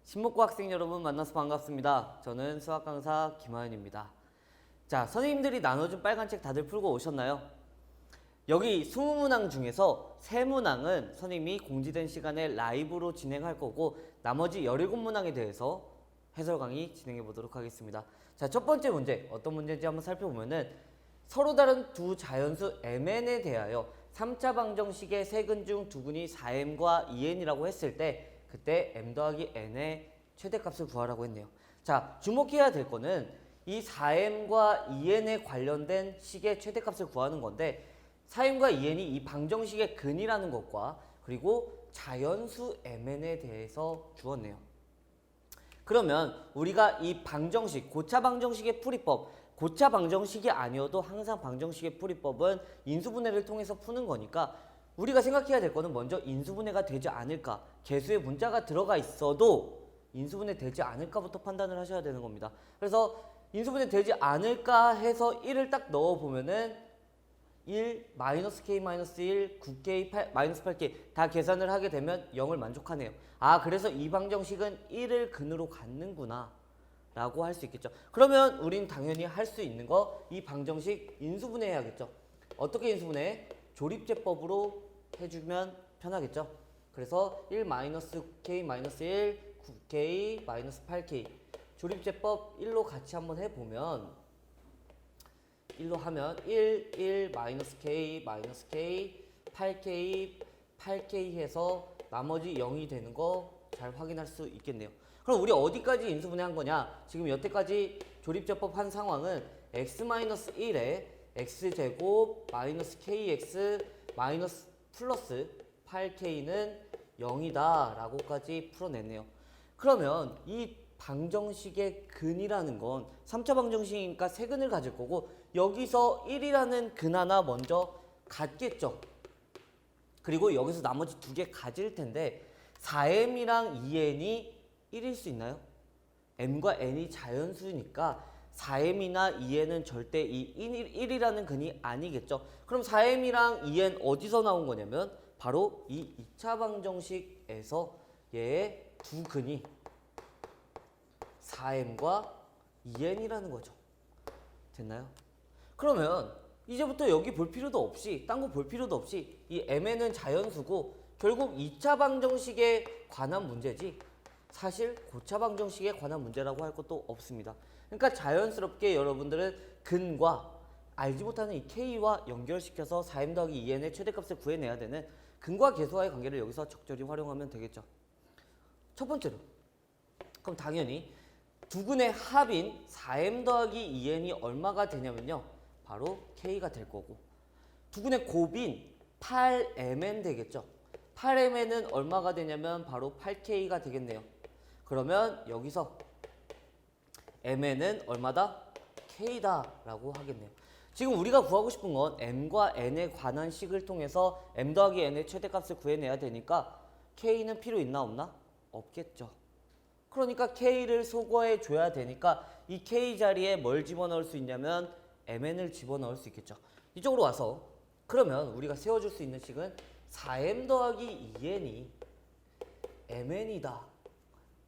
신목고 학생 여러분 만나서 반갑습니다. 저는 수학 강사 김하연입니다. 자, 선생님들이 나눠준 빨간 책 다들 풀고 오셨나요? 여기 20문항 중에서 3문항은 선생님이 공지된 시간에 라이브로 진행할 거고 나머지 17문항에 대해서 해설 강의 진행해 보도록 하겠습니다. 자, 첫 번째 문제 어떤 문제인지 한번 살펴보면은 서로 다른 두 자연수 mn에 대하여 3차 방정식의 세근 중 두 근이 4m과 2n이라고 했을 때 그때 m 더하기 n의 최대값을 구하라고 했네요. 자, 주목해야 될 거는 이 4m과 2n에 관련된 식의 최대값을 구하는 건데 4m과 2n이 이 방정식의 근이라는 것과 그리고 자연수 mn에 대해서 주었네요. 그러면 우리가 이 방정식, 고차 방정식의 풀이법, 고차 방정식이 아니어도 항상 방정식의 풀이법은 인수분해를 통해서 푸는 거니까 우리가 생각해야 될 거는 먼저 인수분해가 되지 않을까, 개수에 문자가 들어가 있어도 인수분해 되지 않을까부터 판단을 하셔야 되는 겁니다. 그래서 인수분해 되지 않을까 해서 1을 딱 넣어보면은 1, 마이너스 k 마이너스 1, 9k, 마이너스 8k 다 계산을 하게 되면 0을 만족하네요. 아, 그래서 이 방정식은 1을 근으로 갖는구나 라고 할 수 있겠죠. 그러면 우린 당연히 할 수 있는 거 이 방정식 인수분해 해야겠죠. 어떻게 인수분해? 조립제법으로 해주면 편하겠죠. 그래서 1 마이너스 k 마이너스 1, 9k 마이너스 8k 조립제법 1로 같이 한번 해보면 1로 하면 1 마이너스 k 마이너스 k 8k 8k 해서 나머지 0이 되는 거 잘 확인할 수 있겠네요. 그럼 우리 어디까지 인수분해한 거냐? 지금 여태까지 조립제법 한 상황은 x-1에 x제곱 마이너스 kx 마이너스 플러스 8k는 0이다 라고까지 풀어냈네요. 그러면 이 방정식의 근이라는 건 3차 방정식이니까 세 근을 가질 거고 여기서 1이라는 근 하나 먼저 갖겠죠. 그리고 여기서 나머지 두 개 가질 텐데 4m이랑 2n이 1일 수 있나요? m과 n이 자연수니까 4m이나 2n은 절대 이 1이라는 근이 아니겠죠. 그럼 4m이랑 2n 어디서 나온 거냐면 바로 이 2차 방정식에서 얘의 두 근이 4m과 2n이라는 거죠. 됐나요? 그러면 이제부터 여기 볼 필요도 없이 딴 거 볼 필요도 없이 이 mn은 자연수고 결국 2차 방정식에 관한 문제지 사실 고차 방정식에 관한 문제라고 할 것도 없습니다. 그러니까 자연스럽게 여러분들은 근과 알지 못하는 이 k와 연결시켜서 4m 더하기 2n의 최대값을 구해내야 되는 근과 계수와의 관계를 여기서 적절히 활용하면 되겠죠. 첫 번째로 그럼 당연히 두 근의 합인 4m 더하기 2n이 얼마가 되냐면요. 바로 k가 될 거고 두 근의 곱인 8mn 되겠죠. 8mn은 얼마가 되냐면 바로 8k가 되겠네요. 그러면 여기서 mn은 얼마다? k다 라고 하겠네요. 지금 우리가 구하고 싶은 건 m과 n에 관한 식을 통해서 m 더하기 n의 최대값을 구해내야 되니까 k는 필요 있나 없나? 없겠죠. 그러니까 k를 소거해 줘야 되니까 이 k 자리에 뭘 집어넣을 수 있냐면 mn을 집어넣을 수 있겠죠. 이쪽으로 와서 그러면 우리가 세워줄 수 있는 식은 4m 더하기 2n이 mn이다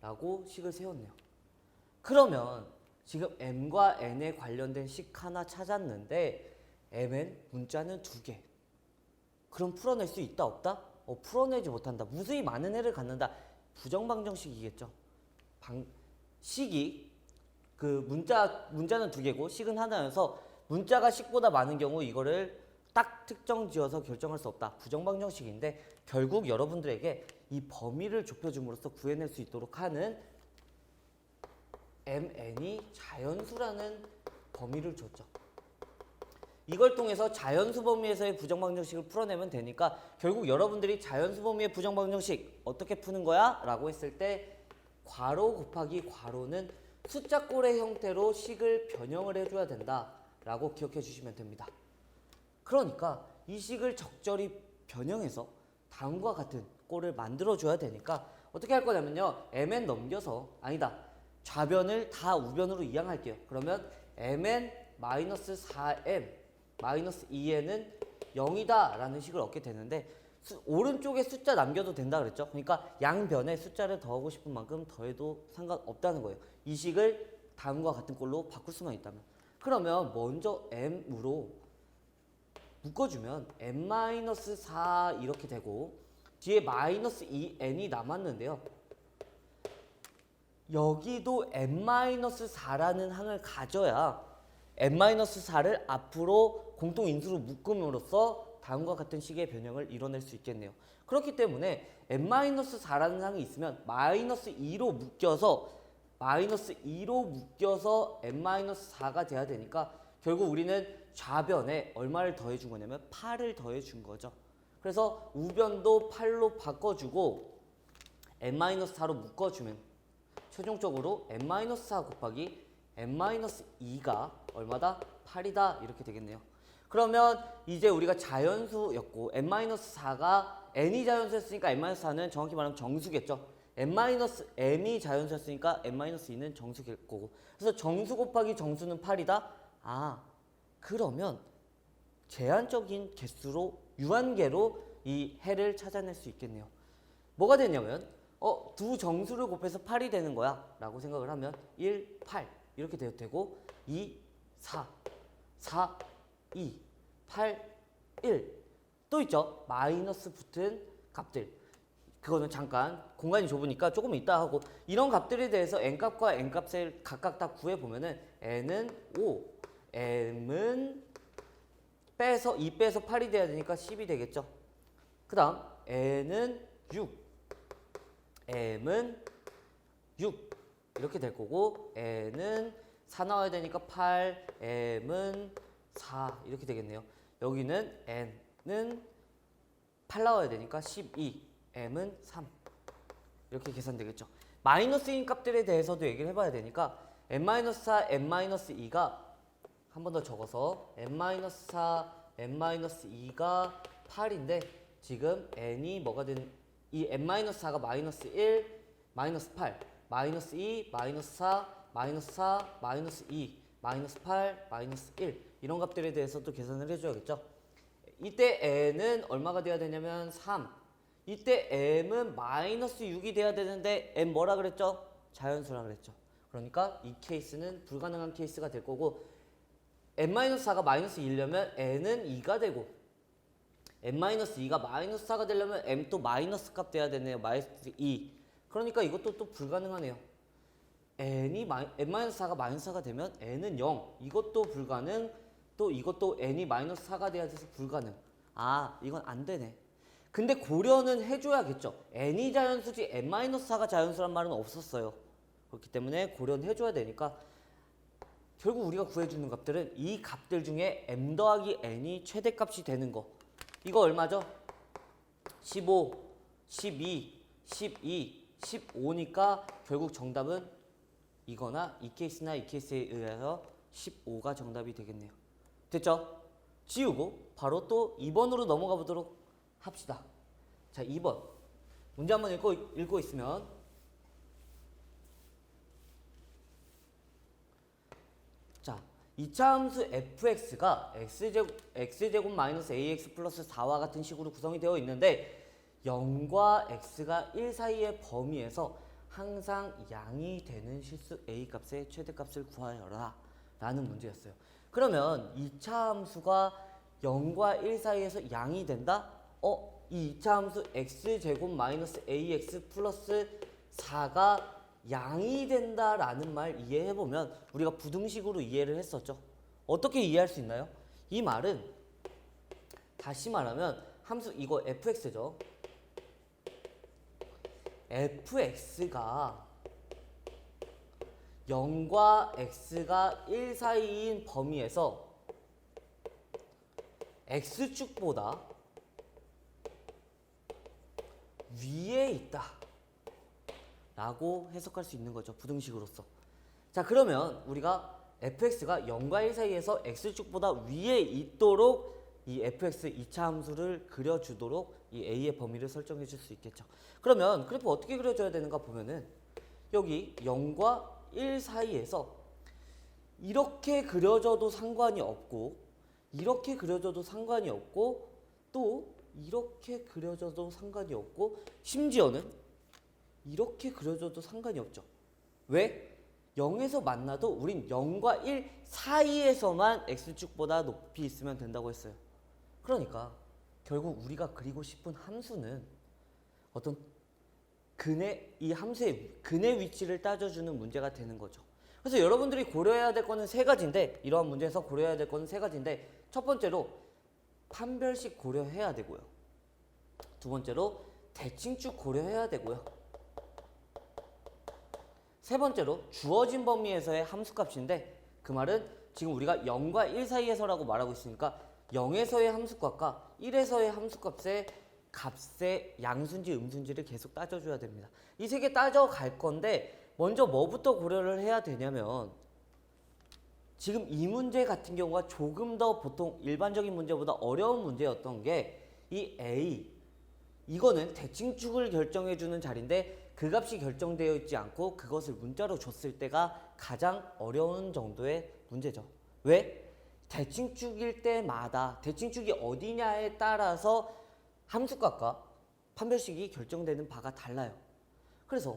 라고 식을 세웠네요. 그러면 지금 m과 n에 관련된 식 하나 찾았는데 mn 문자는 2개. 그럼 풀어낼 수 있다 없다? 풀어내지 못한다. 무수히 많은 해를 갖는다. 부정방정식이겠죠. 식이 그 문자는 2개고 식은 하나여서 문자가 식보다 많은 경우 이거를 딱 특정 지어서 결정할 수 없다. 부정방정식인데 결국 여러분들에게 이 범위를 좁혀줌으로써 구해낼 수 있도록 하는 mn이 자연수라는 범위를 줬죠. 이걸 통해서 자연수 범위에서의 부정방정식을 풀어내면 되니까 결국 여러분들이 자연수 범위의 부정방정식 어떻게 푸는 거야? 라고 했을 때 괄호 곱하기 괄호는 숫자꼴의 형태로 식을 변형을 해줘야 된다 라고 기억해 주시면 됩니다. 그러니까 이 식을 적절히 변형해서 다음과 같은 꼴을 만들어줘야 되니까 어떻게 할 거냐면요. mn 넘겨서 아니다. 좌변을 다 우변으로 이항할게요. 그러면 mn 마이너스 4m 마이너스 2n은 0이다 라는 식을 얻게 되는데 오른쪽에 숫자 남겨도 된다 그랬죠. 그러니까 양변에 숫자를 더하고 싶은 만큼 더해도 상관없다는 거예요. 이 식을 다음과 같은 꼴로 바꿀 수만 있다면. 그러면 먼저 m으로 묶어주면 n-4 이렇게 되고 뒤에 마이너스 2n이 남았는데요. 여기도 n-4라는 항을 가져야 n-4를 앞으로 공통인수로 묶음으로써 다음과 같은 식의 변형을 이뤄낼 수 있겠네요. 그렇기 때문에 n-4라는 항이 있으면 -2로 묶여서 n-4가 돼야 되니까 결국 우리는 좌변에 얼마를 더해준 거냐면 8을 더해준 거죠. 그래서 우변도 8로 바꿔주고 n-4로 묶어주면 최종적으로 n-4 곱하기 n-2가 얼마다? 8이다 이렇게 되겠네요. 그러면 이제 우리가 자연수였고 n-4가 n이 자연수였으니까 n-4는 정확히 말하면 정수겠죠. m이 자연수였으니까 n-2는 정수일 거고 그래서 정수 곱하기 정수는 8이다? 아 그러면 제한적인 개수로 유한계로 이 해를 찾아낼 수 있겠네요. 뭐가 되냐면 두 정수를 곱해서 8이 되는 거야 라고 생각을 하면 1, 8 이렇게 되고 2, 4, 4, 2, 8, 1 또 있죠. 마이너스 붙은 값들 그거는 잠깐 공간이 좁으니까 조금 이따 하고 이런 값들에 대해서 n값과 n값을 각각 다 구해보면은 n은 5, m은 2 빼서 8이 돼야 되니까 10이 되겠죠. 그 다음 n은 6, m은 6 이렇게 될 거고 n은 4 나와야 되니까 8, m은 4 이렇게 되겠네요. 여기는 n은 8 나와야 되니까 12, m은 3 이렇게 계산되겠죠. 마이너스인 값들에 대해서도 얘기를 해봐야 되니까 n-4, n-2가 한 번 더 적어서 n-4, n-2가 8인데 지금 n이 뭐가 되는 이 n-4가 마이너스 1, 마이너스 8, 마이너스 2, 마이너스 4, 마이너스 4, 마이너스 2, 마이너스 8, 마이너스 1 이런 값들에 대해서도 계산을 해줘야겠죠. 이때 n은 얼마가 돼야 되냐면 3 이때 m은 마이너스 6이 돼야 되는데 m 뭐라 그랬죠? 자연수라 그랬죠. 그러니까 이 케이스는 불가능한 케이스가 될 거고 n-4가 마이너스 2려면 n은 2가 되고 n-2가 마이너스 4가 되려면 m 또 마이너스 값 돼야 되네요. 마이너스 2 그러니까 이것도 또 불가능하네요. n-4가 마이너스 4가 되면 n은 0 이것도 불가능 또 이것도 n이 마이너스 4가 돼야 돼서 불가능 아 이건 안 되네. 근데 고려는 해줘야겠죠. n이 자연수지 n-4가 자연수란 말은 없었어요. 그렇기 때문에 고려는 해줘야 되니까 결국 우리가 구해주는 값들은 이 값들 중에 m 더하기 n이 최대값이 되는 거 이거 얼마죠? 15, 12, 12, 15니까 결국 정답은 이거나 이 케이스나 이 케이스에 의해서 15가 정답이 되겠네요. 됐죠? 지우고 바로 또 2번으로 넘어가 보도록 합시다. 자, 2번 문제 한번 읽고 있으면 자, 이차 함수 fx가 x제곱 마이너스 ax 플러스 4와 같은 식으로 구성이 되어 있는데 0과 x가 1 사이의 범위에서 항상 양이 되는 실수 a 값의 최대값을 구하여라 라는 문제였어요. 그러면 2차 함수가 0과 1 사이에서 양이 된다? 이 2차 함수 x제곱 마이너스 ax 플러스 4가 양이 된다라는 말 이해해보면 우리가 부등식으로 이해를 했었죠. 어떻게 이해할 수 있나요? 이 말은 다시 말하면 함수 이거 fx죠. fx가 0과 x가 1 사이인 범위에서 x축보다 위에 있다 라고 해석할 수 있는 거죠. 부등식으로서. 자, 그러면 우리가 fx가 0과 1 사이에서 x축보다 위에 있도록 이 fx 2차 함수를 그려주도록 이 a의 범위를 설정해 줄 수 있겠죠. 그러면 그래프 어떻게 그려줘야 되는가 보면은 여기 0과 1 사이에서 이렇게 그려져도 상관이 없고 이렇게 그려져도 상관이 없고 또 이렇게 그려져도 상관이 없고 심지어는 이렇게 그려져도 상관이 없죠. 왜? 0에서 만나도 우린 0과 1 사이에서만 x축보다 높이 있으면 된다고 했어요. 그러니까 결국 우리가 그리고 싶은 함수는 어떤 이 함수의 근의 위치를 따져주는 문제가 되는 거죠. 그래서 여러분들이 고려해야 될 거는 세 가지인데, 이러한 문제에서 고려해야 될 거는 세 가지인데, 첫 번째로 판별식 고려해야 되고요. 두 번째로 대칭축 고려해야 되고요. 세 번째로 주어진 범위에서의 함수값인데, 그 말은 지금 우리가 0과 1 사이에서라고 말하고 있으니까 0에서의 함수값과 1에서의 함수값의 값의 양수인지 음수인지를 계속 따져줘야 됩니다. 이 세 개 따져갈 건데 먼저 뭐부터 고려를 해야 되냐면, 지금 이 문제 같은 경우가 조금 더 보통 일반적인 문제보다 어려운 문제였던 게 이 A, 이거는 대칭축을 결정해주는 자리인데 그 값이 결정되어 있지 않고 그것을 문자로 줬을 때가 가장 어려운 정도의 문제죠. 왜? 대칭축일 때마다 대칭축이 어디냐에 따라서 함수값과 판별식이 결정되는 바가 달라요. 그래서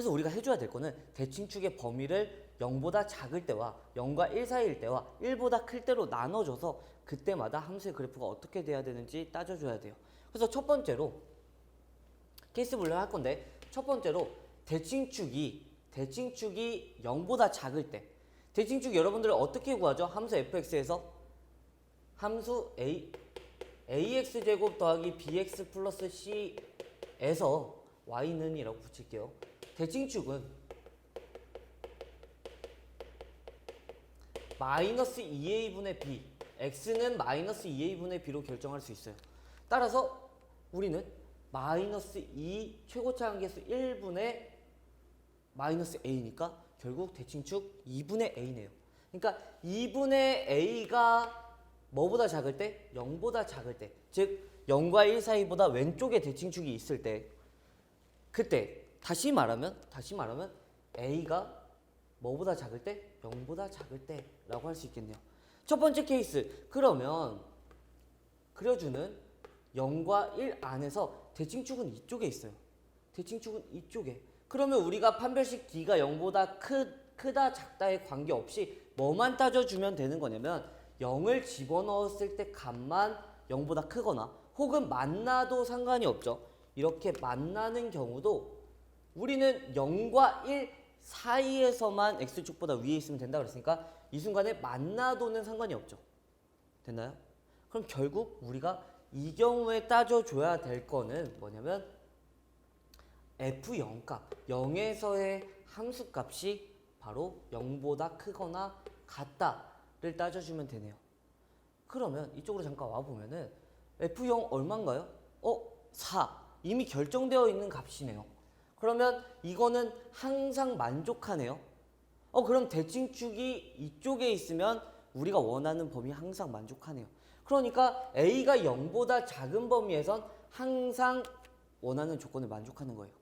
우리가 해줘야 될 거는 대칭축의 범위를 0보다 작을 때와 0과 1 사이일 때와 1보다 클 때로 나눠줘서 그때마다 함수의 그래프가 어떻게 돼야 되는지 따져줘야 돼요. 그래서 첫 번째로 케이스 분류를 할 건데, 첫 번째로 대칭축이 0보다 작을 때, 대칭축 여러분들 어떻게 구하죠? 함수 fx에서 함수 ax제곱 더하기 bx 플러스 c에서 y는 이라고 붙일게요. 대칭축은 마이너스 2a분의 b, x는 마이너스 2a분의 b로 결정할 수 있어요. 따라서 우리는 마이너스 2 최고차 한계수 1분의 마이너스 a니까 결국 대칭축 2분의 a네요. 그러니까 2분의 a가 뭐보다 작을 때? 0보다 작을 때. 즉 0과 1 사이보다 왼쪽에 대칭축이 있을 때, 그때 다시 말하면 a가 뭐보다 작을 때? 0보다 작을 때라고 할 수 있겠네요. 첫 번째 케이스, 그러면 그려주는 0과 1 안에서 대칭축은 이쪽에 있어요. 대칭축은 이쪽에. 그러면 우리가 판별식 D가 0보다 크다 작다에 관계없이 뭐만 따져주면 되는 거냐면 0을 집어넣었을 때 값만 0보다 크거나 혹은 만나도 상관이 없죠. 이렇게 만나는 경우도 우리는 0과 1 사이에서만 x축보다 위에 있으면 된다 그랬으니까 이 순간에 만나도는 상관이 없죠. 됐나요? 그럼 결국 우리가 이 경우에 따져줘야 될 거는 뭐냐면 f0값, 0에서의 함수값이 바로 0보다 크거나 같다를 따져주면 되네요. 그러면 이쪽으로 잠깐 와보면은 f0 얼마인가요? 4. 이미 결정되어 있는 값이네요. 그러면 이거는 항상 만족하네요. 그럼 대칭축이 이쪽에 있으면 우리가 원하는 범위 항상 만족하네요. 그러니까 a가 0보다 작은 범위에선 항상 원하는 조건을 만족하는 거예요.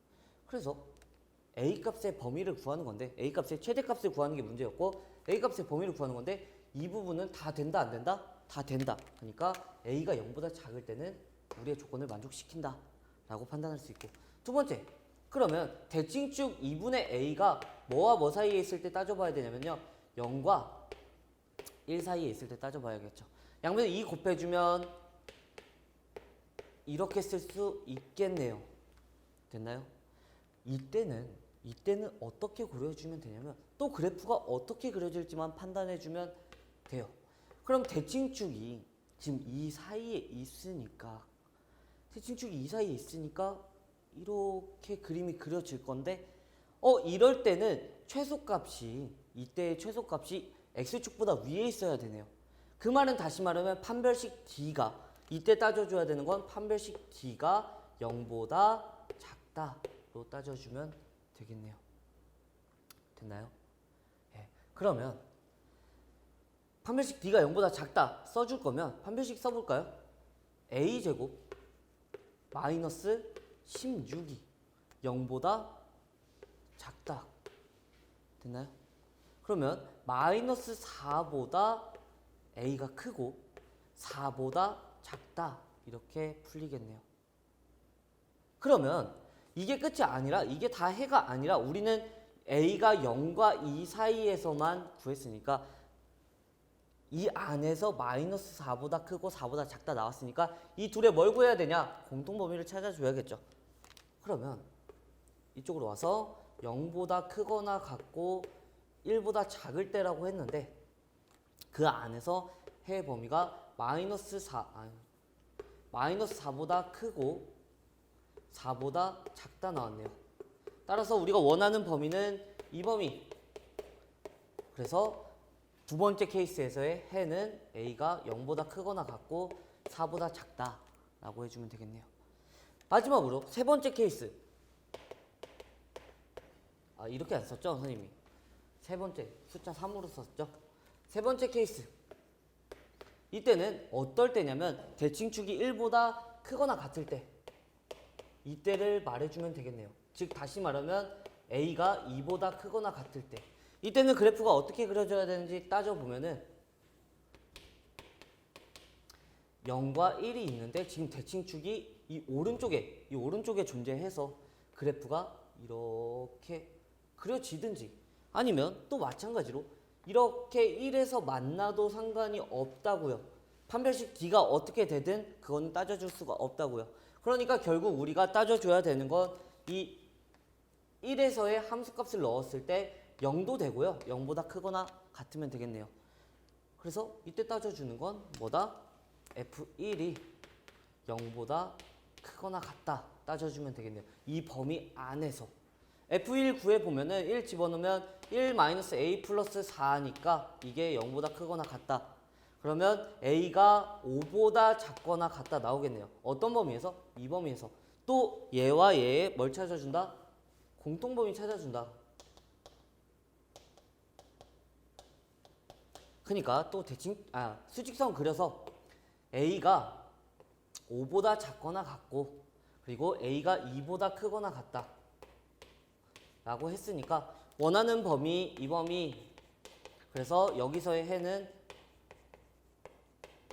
그래서 a 값의 범위를 구하는 건데, a 값의 최대값을 구하는 게 문제였고 a 값의 범위를 구하는 건데, 이 부분은 다 된다 안 된다? 다 된다. 그러니까 a가 0보다 작을 때는 우리의 조건을 만족시킨다 라고 판단할 수 있고, 두 번째, 그러면 대칭축 2분의 a가 뭐와 뭐 사이에 있을 때 따져봐야 되냐면요, 0과 1 사이에 있을 때 따져봐야겠죠. 양변에 2 곱해주면 이렇게 쓸 수 있겠네요. 됐나요? 이때는 어떻게 그려주면 되냐면 또 그래프가 어떻게 그려질지만 판단해주면 돼요. 그럼 대칭축이 지금 이 사이에 있으니까 이렇게 그림이 그려질 건데, 이럴 때는 이때의 최소값이 x축보다 위에 있어야 되네요. 그 말은 다시 말하면 판별식 D가, 이때 따져줘야 되는 건 판별식 D가 0보다 작다로 따져주면 되겠네요. 됐나요? 예. 그러면 판별식 D가 0보다 작다 써줄 거면 판별식 써볼까요? a제곱 마이너스 16이 0보다 작다. 됐나요? 그러면 마이너스 4보다 a가 크고 4보다 작다 이렇게 풀리겠네요. 그러면 이게 끝이 아니라 이게 다 해가 아니라 우리는 a가 0과 2 사이에서만 구했으니까 이 안에서 마이너스 4보다 크고 4보다 작다 나왔으니까 이 둘에 뭘 구해야 되냐? 공통범위를 찾아줘야겠죠. 그러면 이쪽으로 와서 0보다 크거나 같고 1보다 작을 때라고 했는데 그 안에서 해의 범위가 마이너스 4보다 크고 4보다 작다 나왔네요. 따라서 우리가 원하는 범위는 이 범위. 그래서 두 번째 케이스에서의 해는 a가 0보다 크거나 같고 4보다 작다라고 해주면 되겠네요. 마지막으로 세 번째 케이스. 이렇게 안 썼죠, 선생님이? 세 번째 숫자 3으로 썼죠. 세 번째 케이스. 이때는 어떨 때냐면 대칭축이 1보다 크거나 같을 때 이때를 말해주면 되겠네요. 즉 다시 말하면 a가 2보다 크거나 같을 때 이때는 그래프가 어떻게 그려져야 되는지 따져보면은 0과 1이 있는데 지금 대칭축이 이 오른쪽에 존재해서 그래프가 이렇게 그려지든지 아니면 또 마찬가지로 이렇게 1에서 만나도 상관이 없다고요. 판별식 D가 어떻게 되든 그건 따져줄 수가 없다고요. 그러니까 결국 우리가 따져줘야 되는 건 이 1에서의 함수값을 넣었을 때 0도 되고요. 0보다 크거나 같으면 되겠네요. 그래서 이때 따져주는 건 뭐다? F1이 0보다 크거나 같다 따져주면 되겠네요. 이 범위 안에서 F1 구해보면은 1 집어넣으면 1-A 플러스 4니까 이게 0보다 크거나 같다. 그러면 A가 5보다 작거나 같다 나오겠네요. 어떤 범위에서? 이 범위에서. 또 얘와 얘의 뭘 찾아준다? 공통범위 찾아준다. 그러니까 또 수직선 그려서 A가 5보다 작거나 같고 그리고 A가 2보다 크거나 같다 라고 했으니까 원하는 범위 이 범위. 그래서 여기서의 해는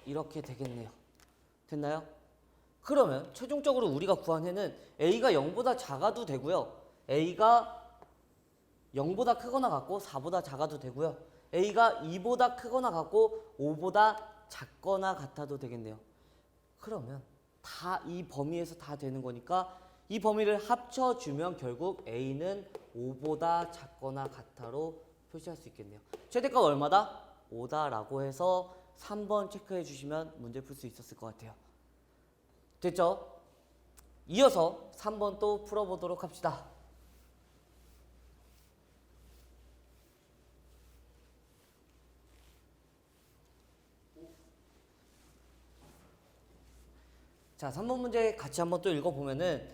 이렇게 되겠네요. 됐나요? 그러면 최종적으로 우리가 구한 해는 A가 0보다 작아도 되고요. A가 0보다 크거나 같고 4보다 작아도 되고요. A가 2보다 크거나 같고 5보다 작거나 같아도 되겠네요. 그러면 다 이 범위에서 다 되는 거니까 이 범위를 합쳐주면 결국 A는 5보다 작거나 같아로 표시할 수 있겠네요. 최대값 얼마다? 5다라고 해서 3번 체크해 주시면 문제 풀 수 있었을 것 같아요. 됐죠? 이어서 3번 또 풀어보도록 합시다. 자, 3번 문제 같이 한번 또 읽어보면은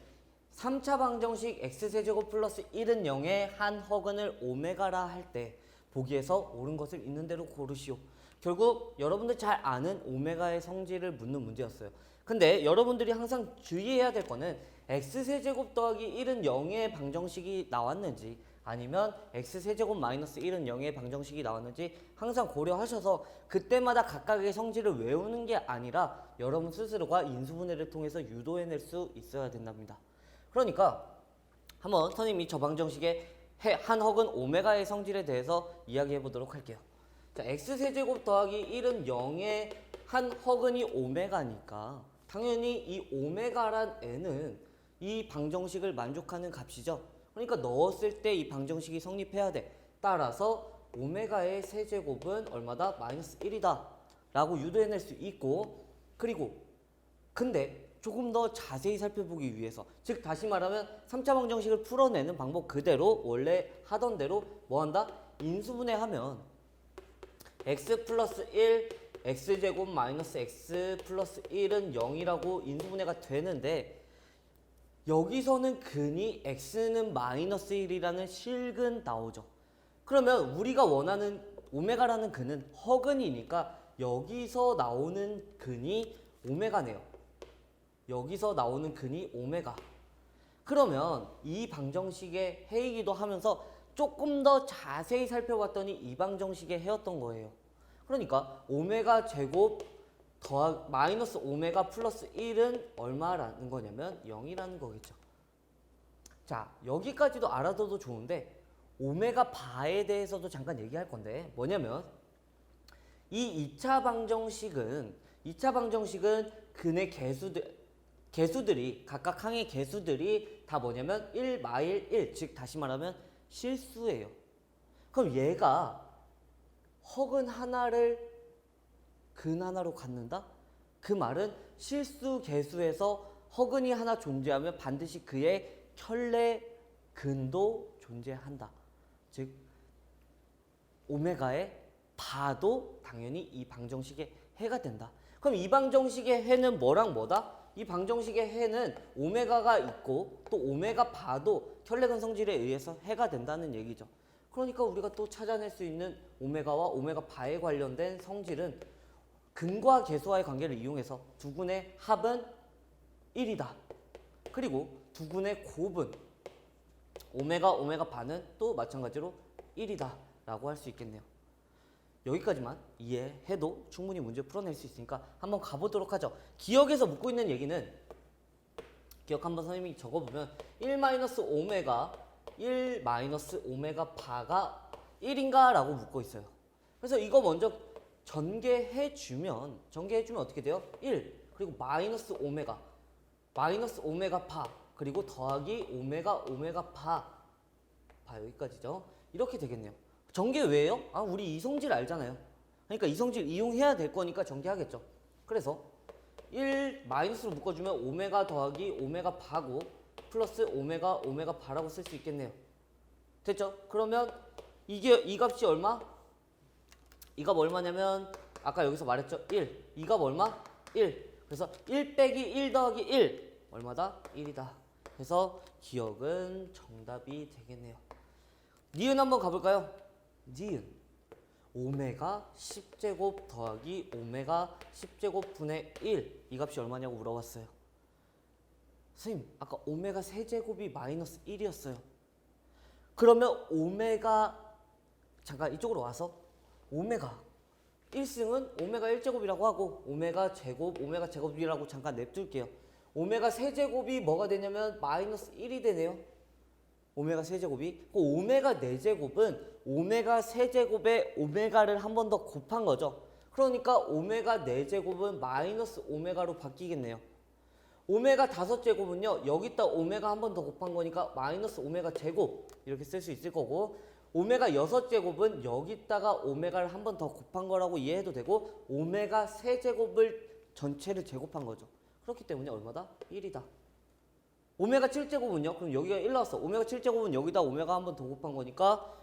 3차 방정식 x세제곱 플러스 1은 0의 한 허근을 오메가라 할 때 보기에서 옳은 것을 있는 대로 고르시오. 결국 여러분들 잘 아는 오메가의 성질을 묻는 문제였어요. 근데 여러분들이 항상 주의해야 될 거는 x세제곱 더하기 1은 0의 방정식이 나왔는지 아니면 x세제곱 마이너스 1은 0의 방정식이 나왔는지 항상 고려하셔서 그때마다 각각의 성질을 외우는 게 아니라 여러분 스스로가 인수분해를 통해서 유도해낼 수 있어야 된답니다. 그러니까 한번 선생님이 저 방정식의 한 허근 오메가의 성질에 대해서 이야기해 보도록 할게요. 자, x세제곱 더하기 1은 0의 한 허근이 오메가니까 당연히 이 오메가란 n은 이 방정식을 만족하는 값이죠. 그러니까 넣었을 때 이 방정식이 성립해야 돼. 따라서 오메가의 세제곱은 얼마다? 마이너스 1이다 라고 유도해낼 수 있고, 그리고 근데 조금 더 자세히 살펴보기 위해서, 즉 다시 말하면 3차 방정식을 풀어내는 방법 그대로 원래 하던 대로 뭐 한다? 인수분해하면 x 플러스 1 x제곱 마이너스 x 플러스 1은 0이라고 인수분해가 되는데, 여기서는 근이 x는 마이너스 1이라는 실근 나오죠. 그러면 우리가 원하는 오메가라는 근은 허근이니까 여기서 나오는 근이 오메가네요. 여기서 나오는 근이 오메가. 그러면 이 방정식의 해이기도 하면서 조금 더 자세히 살펴봤더니 이 방정식의 해였던 거예요. 그러니까 오메가 제곱 마이너스 오메가 플러스 1은 얼마라는 거냐면 0이라는 거겠죠. 자, 여기까지도 알아둬도 좋은데 오메가 바에 대해서도 잠깐 얘기할 건데 뭐냐면 이 2차 방정식은 근의 개수들이 각각 항의 개수들이 다 뭐냐면 1 마일 1, 즉 다시 말하면 실수예요. 그럼 얘가 허근 하나를 근 하나로 갖는다? 그 말은 실수 개수에서 허근이 하나 존재하면 반드시 그의 켤레 근도 존재한다. 즉 오메가의 바도 당연히 이 방정식의 해가 된다. 그럼 이 방정식의 해는 뭐랑 뭐다? 이 방정식의 해는 오메가가 있고 또 오메가 바도 켤레근 성질에 의해서 해가 된다는 얘기죠. 그러니까 우리가 또 찾아낼 수 있는 오메가와 오메가 바에 관련된 성질은 근과 개수와의 관계를 이용해서 두 근의 합은 1이다. 그리고 두 근의 곱은 오메가 바는 또 마찬가지로 1이다 라고 할 수 있겠네요. 여기까지만 이해해도 충분히 문제 풀어낼 수 있으니까 한번 가보도록 하죠. 기억에서 묻고 있는 얘기는 기억 한번 선생님이 적어보면 1-오메가 바가 1인가 라고 묻고 있어요. 그래서 이거 먼저 전개해주면 어떻게 돼요? 1 그리고 마이너스 오메가 바 그리고 더하기 오메가 바 여기까지죠. 이렇게 되겠네요. 전개 왜요? 우리 이성질 알잖아요. 그러니까 이성질 이용해야 될 거니까 전개하겠죠. 그래서 1 마이너스로 묶어주면 오메가 더하기 오메가 바고 플러스 오메가 바라고 쓸 수 있겠네요. 됐죠? 그러면 이 값이 얼마? 이 값 얼마냐면 아까 여기서 말했죠? 1. 이 값 얼마? 1. 그래서 1 빼기 1 더하기 1 얼마다? 1이다. 그래서 기억은 정답이 되겠네요. 니은 한번 가볼까요? 니은 오메가 10제곱 더하기 오메가 10제곱 분의 1 이 값이 얼마냐고 물어봤어요. 선생님 아까 오메가 세제곱이 마이너스 1이었어요. 그러면 잠깐 이쪽으로 와서 오메가 1승은 오메가 1제곱이라고 하고 오메가 제곱이라고 잠깐 냅둘게요. 오메가 세제곱이 뭐가 되냐면 마이너스 1이 되네요. 오메가 세제곱이. 그 오메가 4제곱은 오메가 세제곱에 오메가를 한 번 더 곱한 거죠. 그러니까 오메가 4제곱은 마이너스 오메가로 바뀌겠네요. 오메가 5제곱은요. 여기다 오메가 한 번 더 곱한 거니까 마이너스 오메가 제곱 이렇게 쓸 수 있을 거고 오메가 6제곱은 여기다가 오메가를 한 번 더 곱한 거라고 이해해도 되고 오메가 세제곱을 전체를 제곱한 거죠. 그렇기 때문에 얼마다? 1이다. 오메가 7제곱은요? 그럼 여기가 1 나왔어. 오메가 7제곱은 여기다 오메가 한 번 더 곱한 거니까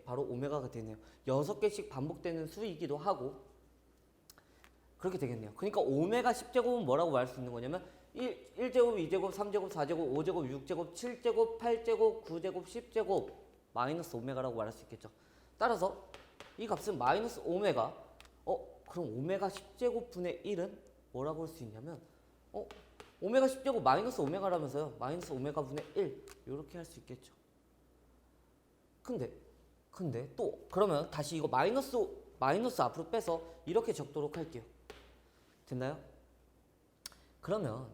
바로 오메가가 되네요. 6개씩 반복되는 수이기도 하고 그렇게 되겠네요. 그러니까 오메가 10제곱은 뭐라고 말할 수 있는 거냐면 1제곱, 2제곱, 3제곱, 4제곱, 5제곱, 6제곱, 7제곱, 8제곱, 9제곱, 10제곱 마이너스 오메가라고 말할 수 있겠죠. 따라서 이 값은 마이너스 오메가 그럼 오메가 10제곱 분의 1은 뭐라고 할 수 있냐면 오메가 10제곱 마이너스 오메가라면서요. 마이너스 오메가 분의 1 이렇게 할 수 있겠죠. 근데 또 그러면 다시 이거 마이너스 앞으로 빼서 이렇게 적도록 할게요. 됐나요? 그러면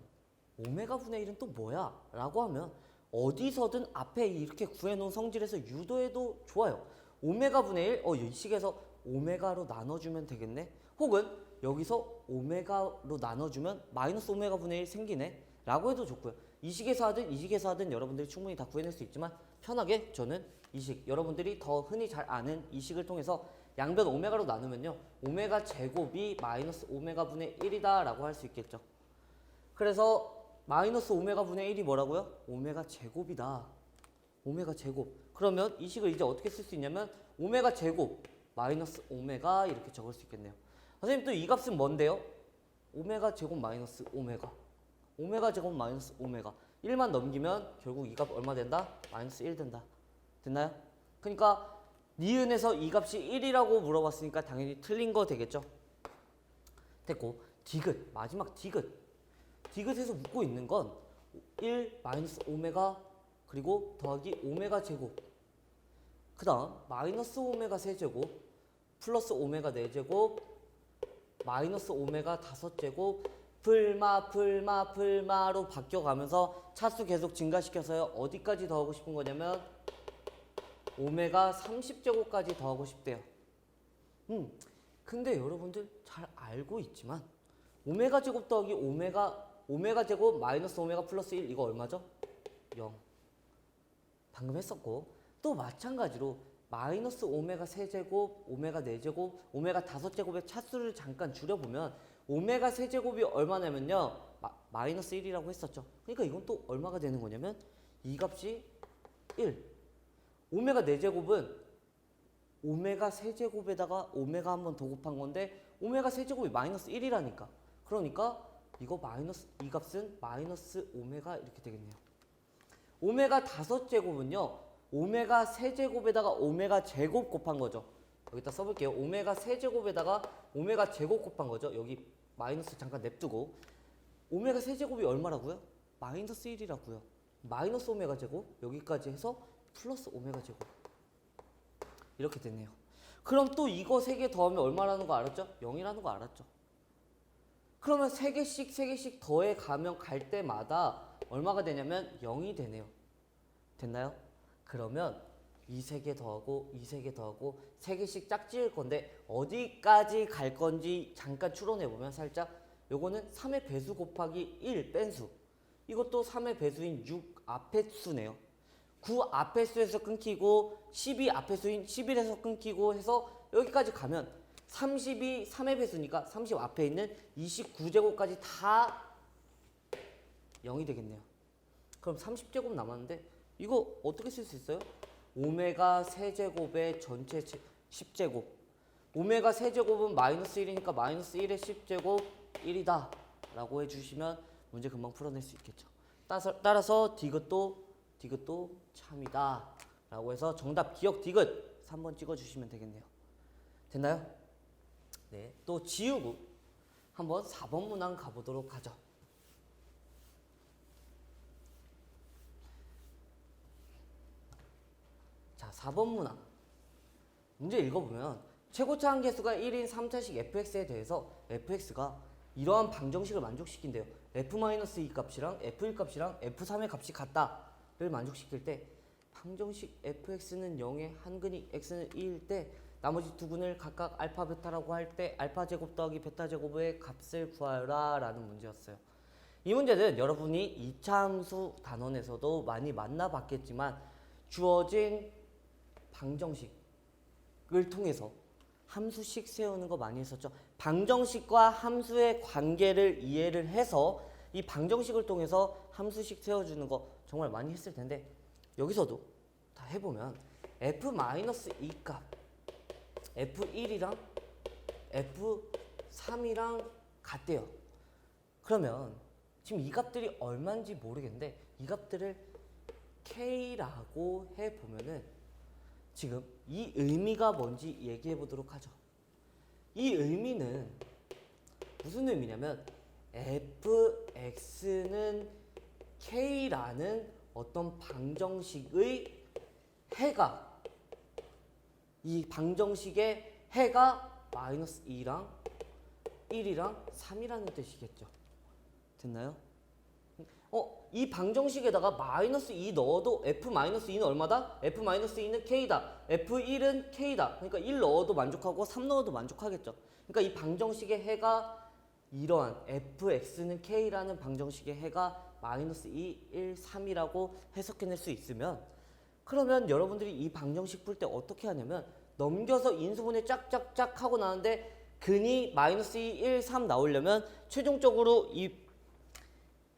오메가 분의 1은 또 뭐야? 라고 하면 어디서든 앞에 이렇게 구해놓은 성질에서 유도해도 좋아요. 오메가 분의 1, 이 식에서 오메가로 나눠주면 되겠네? 혹은 여기서 오메가로 나눠주면 마이너스 오메가 분의 1 생기네? 라고 해도 좋고요. 이 식에서 하든 이 식에서 하든 여러분들이 충분히 다 구해낼 수 있지만 편하게 저는 이 식, 여러분들이 더 흔히 잘 아는 이 식을 통해서 양변 오메가로 나누면요. 오메가 제곱이 마이너스 오메가 분의 1이다 라고 할 수 있겠죠. 그래서 마이너스 오메가 분의 1이 뭐라고요? 오메가 제곱이다. 오메가 제곱. 그러면 이 식을 이제 어떻게 쓸 수 있냐면 오메가 제곱 마이너스 오메가 이렇게 적을 수 있겠네요. 선생님 또 이 값은 뭔데요? 오메가 제곱 마이너스 오메가. 오메가 제곱 마이너스 오메가. 1만 넘기면 결국 이 값 얼마 된다? 마이너스 1 된다. 됐나요? 그러니까 니은에서 이 값이 1이라고 물어봤으니까 당연히 틀린 거 되겠죠? 됐고 디귿 마지막 디귿. 디귿에서 묻고 있는 건 1 마이너스 오메가 그리고 더하기 오메가 제곱 그 다음 마이너스 오메가 세제곱 플러스 오메가 4제곱 마이너스 오메가 5제곱 풀마로 바뀌어가면서 차수 계속 증가시켜서요. 어디까지 더하고 싶은 거냐면 오메가 30제곱까지 더하고 싶대요. 근데 여러분들 잘 알고 있지만 오메가 제곱 더하기 오메가 제곱 마이너스 오메가 플러스 1 이거 얼마죠? 0. 방금 했었고 또 마찬가지로 마이너스 오메가 세제곱, 오메가 4제곱, 오메가 5제곱의 차수를 잠깐 줄여보면 오메가 세제곱이 얼마냐면요. 마이너스 1이라고 했었죠. 그러니까 이건 또 얼마가 되는 거냐면 이 값이 1. 오메가 4제곱은 오메가 세제곱에다가 오메가 한 번 더 곱한 건데 오메가 세제곱이 마이너스 1이라니까. 그러니까 이거 마이너스 이 값은 마이너스 오메가 이렇게 되겠네요. 오메가 5제곱은요. 오메가 세제곱에다가 오메가 제곱 곱한 거죠. 여기다 써볼게요. 오메가 세제곱에다가 오메가 제곱 곱한 거죠. 여기 마이너스 잠깐 냅두고 오메가 세제곱이 얼마라고요? 마이너스 1이라고요. 마이너스 오메가 제곱 여기까지 해서 플러스 오메가 제곱 이렇게 되네요. 그럼 또 이거 3개 더하면 얼마라는 거 알았죠? 0이라는 거 알았죠? 그러면 3개씩 더해 가면 갈 때마다 얼마가 되냐면 0이 되네요. 됐나요? 그러면 이 3개 더하고 이 3개 더하고 3개씩 짝지을 건데 어디까지 갈 건지 잠깐 추론해보면 살짝 요거는 3의 배수 곱하기 1 뺀수 이것도 3의 배수인 6 앞의 수네요. 9 앞의 수에서 끊기고 12 앞의 수인 11에서 끊기고 해서 여기까지 가면 30이 3의 배수니까 30 앞에 있는 29제곱까지 다 0이 되겠네요. 그럼 30제곱 남았는데 이거 어떻게 쓸 수 있어요? 오메가 세제곱의 전체 10제곱 오메가 세제곱은 마이너스 1이니까 마이너스 1의 10제곱 1이다 라고 해주시면 문제 금방 풀어낼 수 있겠죠. 따라서 디귿도 참이다 라고 해서 정답 기억 디귿 3번 찍어주시면 되겠네요. 됐나요? 네, 또 지우고 한번 4번 문항 가보도록 하죠. 자, 4번 문항 문제 읽어보면 최고차 함계수가 1인 3차식 fx에 대해서 fx가 이러한 방정식을 만족시킨대요. f-2 값이랑 f1 값이랑 f3의 값이 같다를 만족시킬 때 방정식 fx는 0에 한근이 x는 2일 때 나머지 두 근을 각각 알파 베타라고 할 때 알파 제곱 더하기 베타 제곱의 값을 구하라 라는 문제였어요. 이 문제는 여러분이 2차 함수 단원에서도 많이 만나봤겠지만 주어진 방정식을 통해서 함수식 세우는 거 많이 했었죠. 방정식과 함수의 관계를 이해를 해서 이 방정식을 통해서 함수식 세워주는 거 정말 많이 했을 텐데 여기서도 다 해보면 f-2 값 f1이랑 f3이랑 같대요. 그러면 지금 이 값들이 얼마인지 모르겠는데 이 값들을 k라고 해보면은 지금 이 의미가 뭔지 얘기해 보도록 하죠. 이 의미는 무슨 의미냐면 fx는 k라는 어떤 방정식의 해가 이 방정식의 해가 마이너스 2랑 1이랑 3이라는 뜻이겠죠. 됐나요? 이 방정식에다가 마이너스 2 넣어도 f-2는 얼마다? f-2는 k다. f1은 k다. 그러니까 1 넣어도 만족하고 3 넣어도 만족하겠죠. 그러니까 이 방정식의 해가 이러한 fx는 k라는 방정식의 해가 마이너스 2, 1, 3이라고 해석해낼 수 있으면 그러면 여러분들이 이 방정식 풀 때 어떻게 하냐면 넘겨서 인수분해 짝짝짝 하고 나는데 근이 마이너스 2, 1, 3 나오려면 최종적으로 이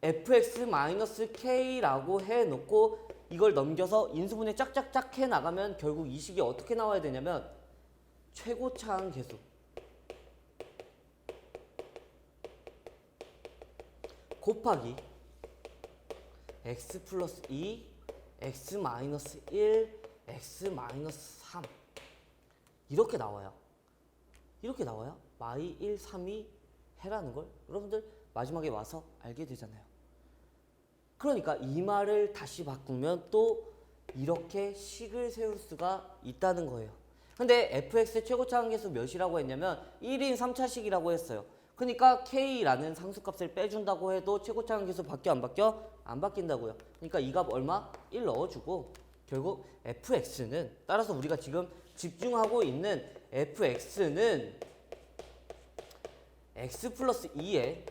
fx-k라고 해놓고 이걸 넘겨서 인수분해 짝짝짝 해나가면 결국 이 식이 어떻게 나와야 되냐면 최고차항 계수 곱하기 x 플러스 2, x 마이너스 1, x 마이너스 3 이렇게 나와요. 이렇게 나와요. 마이 1, 3이 해라는 걸 여러분들 마지막에 와서 알게 되잖아요. 그러니까 이 말을 다시 바꾸면 또 이렇게 식을 세울 수가 있다는 거예요. 근데 fx 최고차 함계수 몇이라고 했냐면 1인 3차식이라고 했어요. 그러니까 k라는 상수값을 빼준다고 해도 최고차 함계수 바뀌어 안 바뀌어? 안 바뀐다고요. 그러니까 이 값 얼마? 1 넣어주고 결국 fx는 따라서 우리가 지금 집중하고 있는 fx는 x 플러스 2에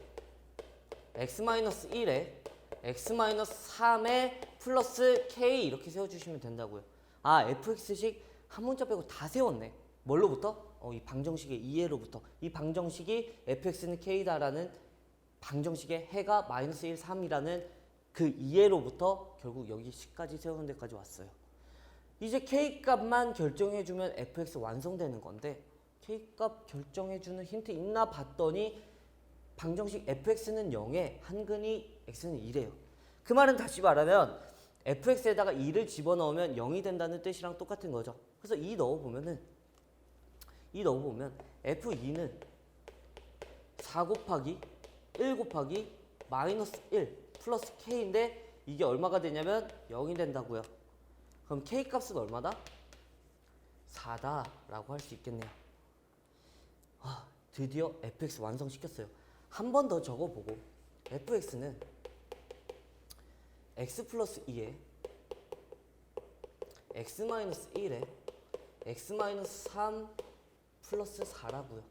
x 마이너스 1에 x 마이너스 3에 플러스 k 이렇게 세워주시면 된다고요. 아 fx식 한 문자 빼고 다 세웠네. 뭘로부터? 이 방정식의 이해로부터. 이 방정식이 fx는 k다라는 방정식의 해가 마이너스 1, 3이라는 그 이해로부터 결국 여기 식까지 세우는 데까지 왔어요. 이제 k값만 결정해주면 fx 완성되는 건데 k값 결정해주는 힌트 있나 봤더니 방정식 fx는 0에 한근이 x는 2래요. 그 말은 다시 말하면 fx에다가 2를 집어넣으면 0이 된다는 뜻이랑 똑같은 거죠. 그래서 2 넣어보면 f2는 4 곱하기 1 곱하기 마이너스 1 플러스 k인데 이게 얼마가 되냐면 0이 된다고요. 그럼 k 값은 얼마다? 4다라고 할 수 있겠네요. 드디어 fx 완성시켰어요. 한 번 더 적어보고 fx는 x 플러스 2에 x 마이너스 1에 x 마이너스 3 플러스 4라고요.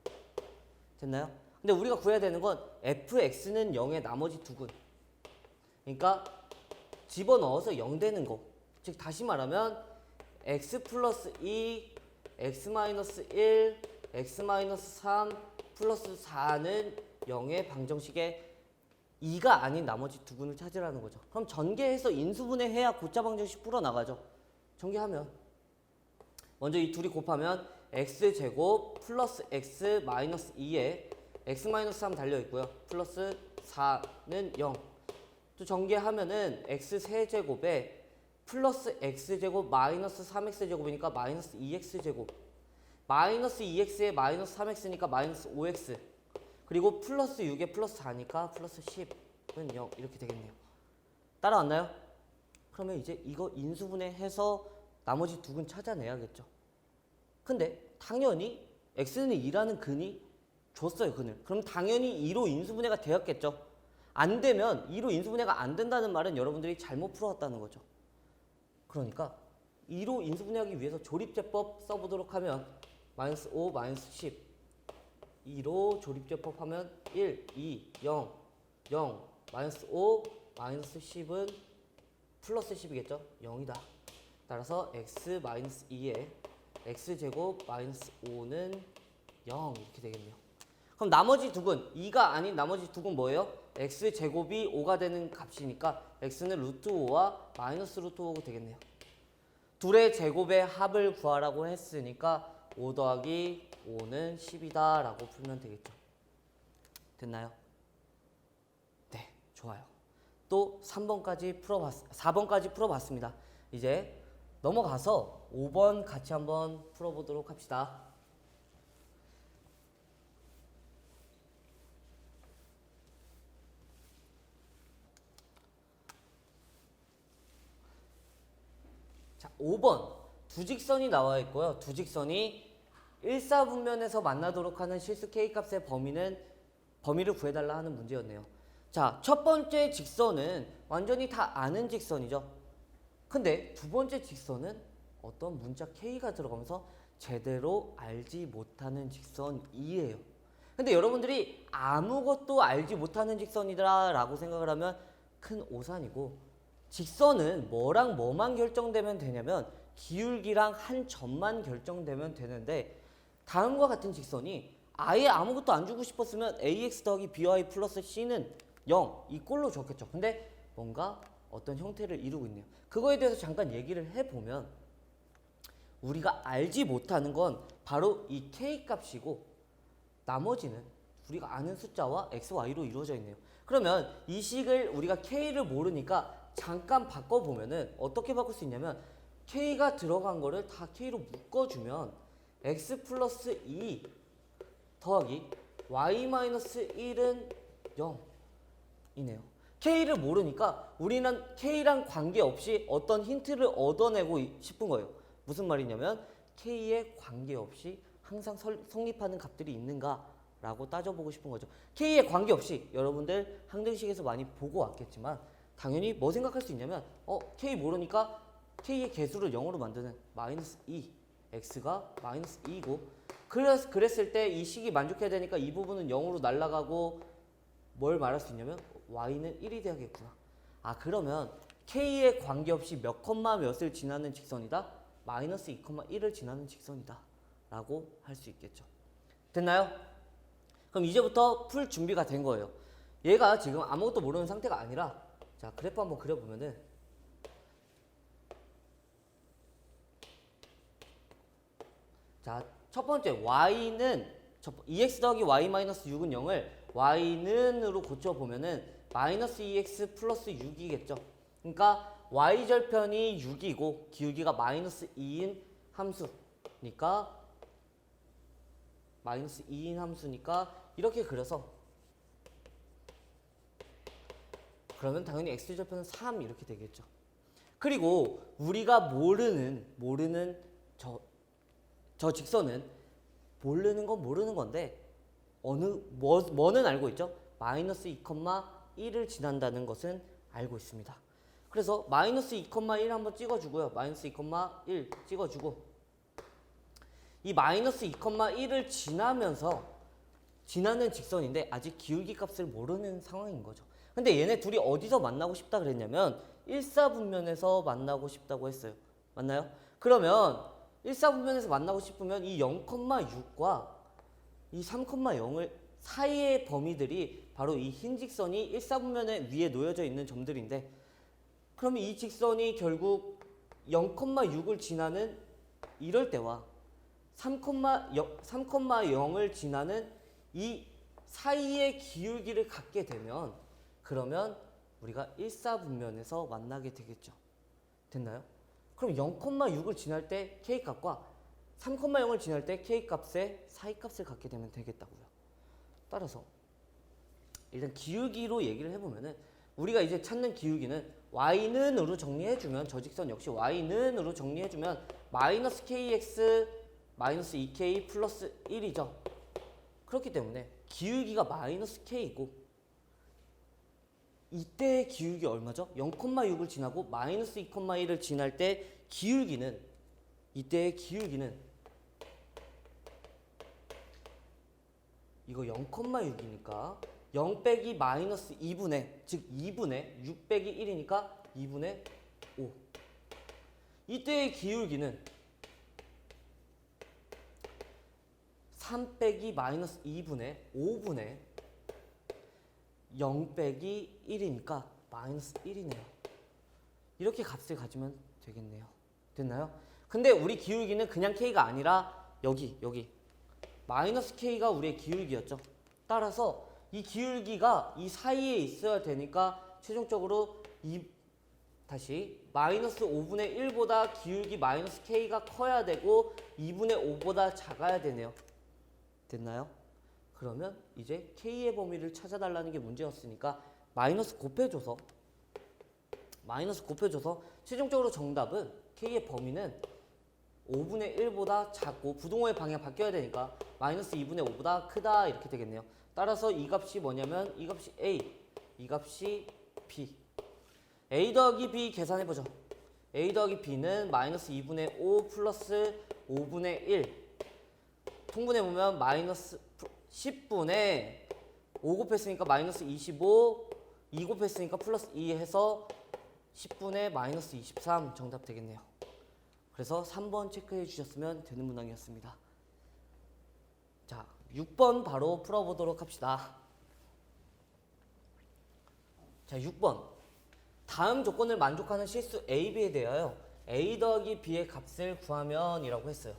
됐나요? 근데 우리가 구해야 되는 건 fx는 0의 나머지 두 근. 그러니까 집어넣어서 0 되는 거. 즉 다시 말하면 x 플러스 2, x 마이너스 1, x 마이너스 3 플러스 4는 0의 방정식의 2가 아닌 나머지 두 근을 찾으라는 거죠. 그럼 전개해서 인수분해해야 고차 방정식 풀어나가죠. 전개하면 먼저 이 둘이 곱하면 x제곱 플러스 x 마이너스 2에 x 마이너스 3 달려있고요. 플러스 4는 0. 또 전개하면은 x 세제곱에 플러스 x제곱 마이너스 3x제곱이니까 마이너스 2x제곱 마이너스 2x에 마이너스 3x니까 마이너스 5x 그리고 플러스 6에 플러스 4니까 플러스 10은 0 이렇게 되겠네요. 따라왔나요? 그러면 이제 이거 인수분해해서 나머지 두 근 찾아내야겠죠. 근데 당연히 x는 2라는 근이 줬어요. 근을. 그럼 당연히 2로 인수분해가 되었겠죠. 안 되면 2로 인수분해가 안 된다는 말은 여러분들이 잘못 풀어왔다는 거죠. 그러니까 2로 인수분해하기 위해서 조립제법 써보도록 하면 마이너스 5, 마이너스 10 2로 조립제법 하면 1, 2, 0, 0 마이너스 5, 마이너스 10은 플러스 10이겠죠? 0이다. 따라서 x 마이너스 2에 x제곱 마이너스 5는 0 이렇게 되겠네요. 그럼 나머지 두 근, 2가 아닌 나머지 두 근 뭐예요? x제곱이 5가 되는 값이니까 x는 루트 5와 마이너스 루트 5가 되겠네요. 둘의 제곱의 합을 구하라고 했으니까 5 더하기 5는 10이다 라고 풀면 되겠죠. 됐나요? 네, 좋아요. 또 4번까지 풀어봤습니다. 이제 넘어가서 5번 같이 한번 풀어보도록 합시다. 자, 5번 두 직선이 나와 있고요. 두 직선이 1사분면에서 만나도록 하는 실수 k값의 범위를 구해달라 하는 문제였네요. 자, 첫 번째 직선은 완전히 다 아는 직선이죠. 근데 두 번째 직선은 어떤 문자 k가 들어가면서 제대로 알지 못하는 직선이에요. 근데 여러분들이 아무것도 알지 못하는 직선이다 라고 생각을 하면 큰 오산이고, 직선은 뭐랑 뭐만 결정되면 되냐면 기울기랑 한 점만 결정되면 되는데, 다음과 같은 직선이 아예 아무것도 안 주고 싶었으면 ax 더하기 by 플러스 c는 0 이 꼴로 적겠죠. 근데 뭔가 어떤 형태를 이루고 있네요. 그거에 대해서 잠깐 얘기를 해보면 우리가 알지 못하는 건 바로 이 k값이고 나머지는 우리가 아는 숫자와 x, y로 이루어져 있네요. 그러면 이 식을 우리가 k를 모르니까 잠깐 바꿔보면은 어떻게 바꿀 수 있냐면 k가 들어간 거를 다 k로 묶어주면 x 플러스 2 더하기 y 마이너스 1은 0이네요. k를 모르니까 우리는 k랑 관계없이 어떤 힌트를 얻어내고 싶은 거예요. 무슨 말이냐면 K에 관계없이 항상 성립하는 값들이 있는가라고 따져보고 싶은 거죠. K에 관계없이 여러분들 항등식에서 많이 보고 왔겠지만 당연히 뭐 생각할 수 있냐면 K 모르니까 K의 개수를 0으로 만드는 마이너스 2 X가 마이너스 2이고 그랬을 때 이 식이 만족해야 되니까 이 부분은 0으로 날아가고 뭘 말할 수 있냐면 Y는 1이 돼야겠구나. 아 그러면 K에 관계없이 몇 컴마 몇을 지나는 직선이다? 마이너스 2,1을 지나는 직선이다 라고 할 수 있겠죠. 됐나요? 그럼 이제부터 풀 준비가 된 거예요. 얘가 지금 아무것도 모르는 상태가 아니라 자 그래프 한번 그려보면은 자 첫 번째 y는 2x 더하기 y 마이너스 6은 0을 y는으로 고쳐보면은 마이너스 2x 플러스 6이겠죠. 그러니까 y절편이 6이고 기울기가 마이너스 2인 함수니까 마이너스 2인 함수니까 이렇게 그려서 그러면 당연히 x절편은 3 이렇게 되겠죠. 그리고 우리가 모르는 저 직선은 모르는 건 모르는 건데 뭐는 알고 있죠? 마이너스 2,1을 지난다는 것은 알고 있습니다. 그래서 마이너스 2,1 한번 찍어주고요. 마이너스 2,1 찍어주고 이 마이너스 2,1을 지나는 직선인데 아직 기울기 값을 모르는 상황인 거죠. 근데 얘네 둘이 어디서 만나고 싶다 그랬냐면 1사분면에서 만나고 싶다고 했어요. 맞나요? 그러면 1사분면에서 만나고 싶으면 이 0,6과 이 3,0을 사이의 범위들이 바로 이 흰 직선이 1사분면에 위에 놓여져 있는 점들인데 그러면 이 직선이 결국 0,6을 지나는 이럴 때와 3,0을 지나는 이 사이의 기울기를 갖게 되면 그러면 우리가 1사분면에서 만나게 되겠죠. 됐나요? 그럼 0,6을 지날 때 K값과 3,0을 지날 때 K값의 사이값을 갖게 되면 되겠다고요. 따라서 일단 기울기로 얘기를 해보면은 우리가 이제 찾는 기울기는 Y는으로 정리해주면 저 직선 역시 Y는으로 정리해주면 마이너스 KX 마이너스 2K 플러스 1이죠. 그렇기 때문에 기울기가 마이너스 K이고 이때의 기울기 얼마죠? 0,6을 지나고 마이너스 2,1을 지날 때 이때의 기울기는 이거 0,6이니까 0 빼기 마이너스 2분의 즉 2분의 6 빼기 1이니까 2분의 5 이때의 기울기는 3 빼기 마이너스 2분의 5분의 0 빼기 1이니까 마이너스 1이네요. 이렇게 값을 가지면 되겠네요. 됐나요? 근데 우리 기울기는 그냥 K가 아니라 여기 마이너스 K가 우리의 기울기였죠. 따라서 이 기울기가 이 사이에 있어야 되니까 최종적으로 다시 마이너스 5분의 1보다 기울기 마이너스 K가 커야 되고 2분의 5보다 작아야 되네요. 됐나요? 그러면 이제 K의 범위를 찾아달라는 게 문제였으니까 마이너스 곱해줘서 최종적으로 정답은 K의 범위는 5분의 1보다 작고 부동호의 방향 바뀌어야 되니까 마이너스 2분의 5보다 크다 이렇게 되겠네요. 따라서 이 값이 뭐냐면 이 값이 A, 이 값이 B. A 더하기 B 계산해보죠. A 더하기 B는 마이너스 2분의 5 플러스 5분의 1 통분해보면 마이너스 10분의 5 곱했으니까 마이너스 25 2 곱했으니까 플러스 2 해서 10분의 마이너스 23 정답 되겠네요. 그래서 3번 체크해 주셨으면 되는 문항이었습니다. 자, 6번 바로 풀어보도록 합시다. 자, 6번 다음 조건을 만족하는 실수 A, B에 대하여 A 더하기 B의 값을 구하면 이라고 했어요.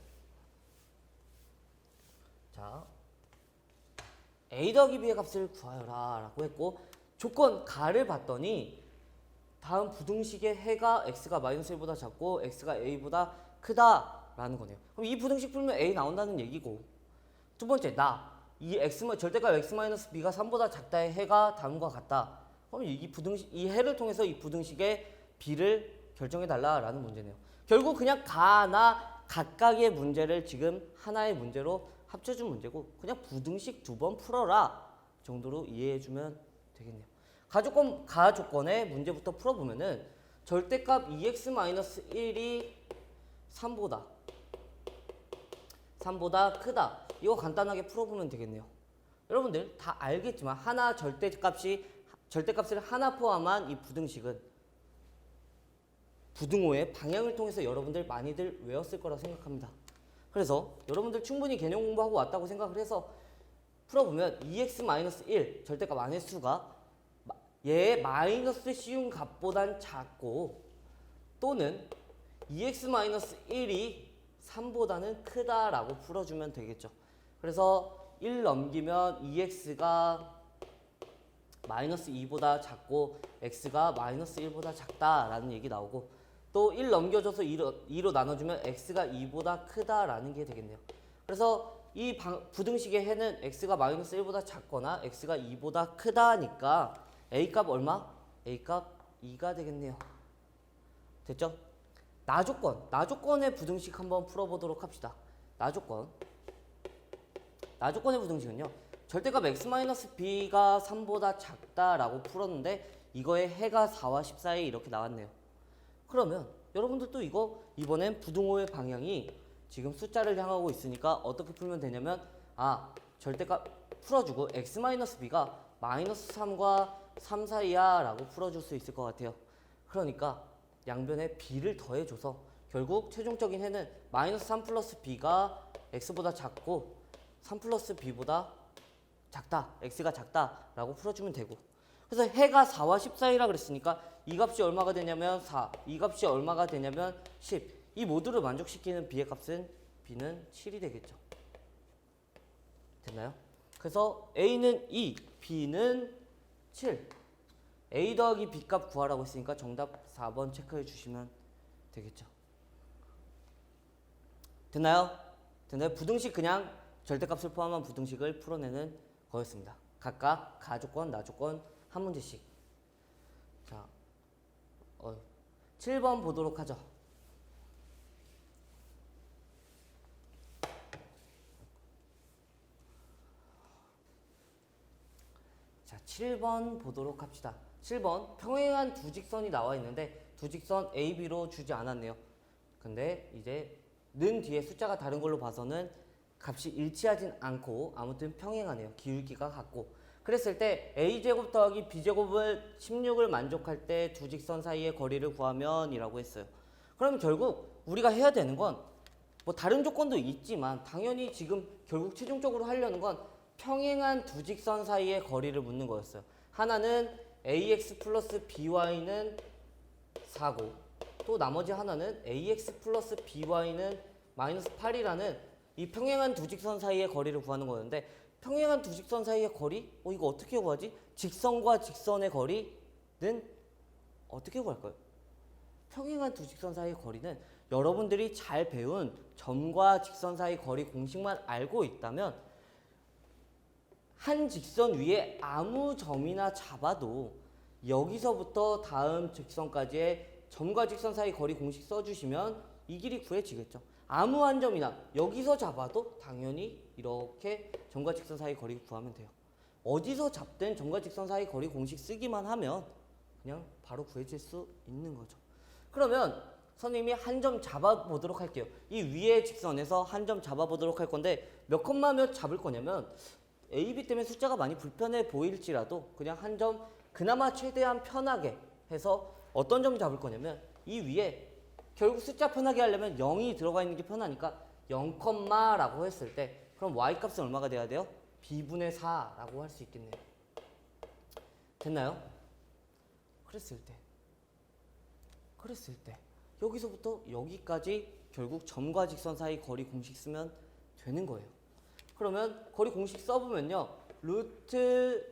자, A 더하기 B의 값을 구하여라 라고 했고 조건 가를 봤더니 다음 부등식의 해가 x가 마이너스 1보다 작고 x가 a보다 크다라는 거네요. 그럼 이 부등식 풀면 a 나온다는 얘기고 두 번째 이 절대값 x 마이너스 b가 3보다 작다의 해가 다음과 같다. 그럼 이 해를 통해서 이 부등식의 b를 결정해 달라라는 문제네요. 결국 그냥 가나 각각의 문제를 지금 하나의 문제로 합쳐준 문제고 그냥 부등식 2번 풀어라 정도로 이해해주면 되겠네요. 가조건의 문제부터 풀어보면은 절대값 2x-1이 3보다 크다. 이거 간단하게 풀어보면 되겠네요. 여러분들 다 알겠지만 하나 절대값을 하나 포함한 이 부등식은 부등호의 방향을 통해서 여러분들 많이들 외웠을 거라 생각합니다. 그래서 여러분들 충분히 개념 공부하고 왔다고 생각을 해서 풀어보면 2x-1 절대값 안의 수가 얘의 마이너스 씌운 값보단 작고 또는 2x-1이 3보다는 크다라고 풀어주면 되겠죠. 그래서 1 넘기면 2x가 마이너스 2보다 작고 x가 마이너스 1보다 작다라는 얘기 나오고 또 1 넘겨줘서 2로 나눠주면 x가 2보다 크다라는 게 되겠네요. 그래서 이 부등식의 해는 x가 마이너스 1보다 작거나 x가 2보다 크다니까 a값 얼마? a값 2가 되겠네요. 됐죠? 나조건의 부등식 한번 풀어보도록 합시다. 나조건의 부등식은요. 절대값 x-b가 3보다 작다라고 풀었는데 이거의 해가 4와 10 사이에 이렇게 나왔네요. 그러면 여러분들도 이거 이번엔 부등호의 방향이 지금 숫자를 향하고 있으니까 어떻게 풀면 되냐면 절대값 풀어주고 x-b가 마이너스 3과 3 사이야 라고 풀어줄 수 있을 것 같아요. 그러니까 양변에 b를 더해줘서 결국 최종적인 해는 마이너스 3 플러스 b가 x보다 작고 3 플러스 b보다 작다, x가 작다라고 풀어주면 되고 그래서 해가 4와 10 사이라 그랬으니까 이 값이 얼마가 되냐면 4, 이 값이 얼마가 되냐면 10. 이 모두를 만족시키는 b의 값은 b는 7이 되겠죠. 됐나요? 그래서 a는 2, b는 7. a 더하기 b 값 구하라고 했으니까 정답 4번 체크해 주시면 되겠죠. 됐나요? 부등식 그냥 절대값을 포함한 부등식을 풀어내는 거였습니다. 각각 가조건, 나조건 한 문제씩. 자, 7번 보도록 하죠. 자, 7번 보도록 합시다. 7번 평행한 두 직선이 나와 있는데 두 직선 AB로 주지 않았네요. 근데 이제 는 뒤에 숫자가 다른 걸로 봐서는 값이 일치하진 않고 아무튼 평행하네요. 기울기가 같고 그랬을 때 a제곱 더하기 b제곱을 16을 만족할 때 두 직선 사이의 거리를 구하면 이라고 했어요. 그럼 결국 우리가 해야 되는 건 뭐 다른 조건도 있지만 당연히 지금 결국 최종적으로 하려는 건 평행한 두 직선 사이의 거리를 묻는 거였어요. 하나는 ax 플러스 by는 4고 또 나머지 하나는 ax 플러스 by는 마이너스 8이라는 이 평행한 두 직선 사이의 거리를 구하는 거였는데 평행한 두 직선 사이의 거리? 이거 어떻게 구하지? 직선과 직선의 거리는 어떻게 구할까요? 평행한 두 직선 사이의 거리는 여러분들이 잘 배운 점과 직선 사이 거리 공식만 알고 있다면 한 직선 위에 아무 점이나 잡아도 여기서부터 다음 직선까지의 점과 직선 사이 거리 공식 써주시면 이 길이 구해지겠죠. 아무 한 점이나 여기서 잡아도 당연히 이렇게 점과 직선 사이 거리 구하면 돼요. 어디서 잡든 점과 직선 사이 거리 공식 쓰기만 하면 그냥 바로 구해질 수 있는 거죠. 그러면 선생님이 한 점 잡아보도록 할게요. 이 위에 직선에서 한 점 잡아보도록 할 건데 몇 콤마 몇 잡을 거냐면 A, B 때문에 숫자가 많이 불편해 보일지라도 그냥 한 점 그나마 최대한 편하게 해서 어떤 점 잡을 거냐면 이 위에 결국 숫자 편하게 하려면 0이 들어가 있는 게 편하니까 0, 라고 했을 때 그럼 y값은 얼마가 돼야 돼요? b분의 4라고 할 수 있겠네요. 됐나요? 그랬을 때 여기서부터 여기까지 결국 점과 직선 사이 거리 공식 쓰면 되는 거예요. 그러면 거리 공식 써보면요. 루트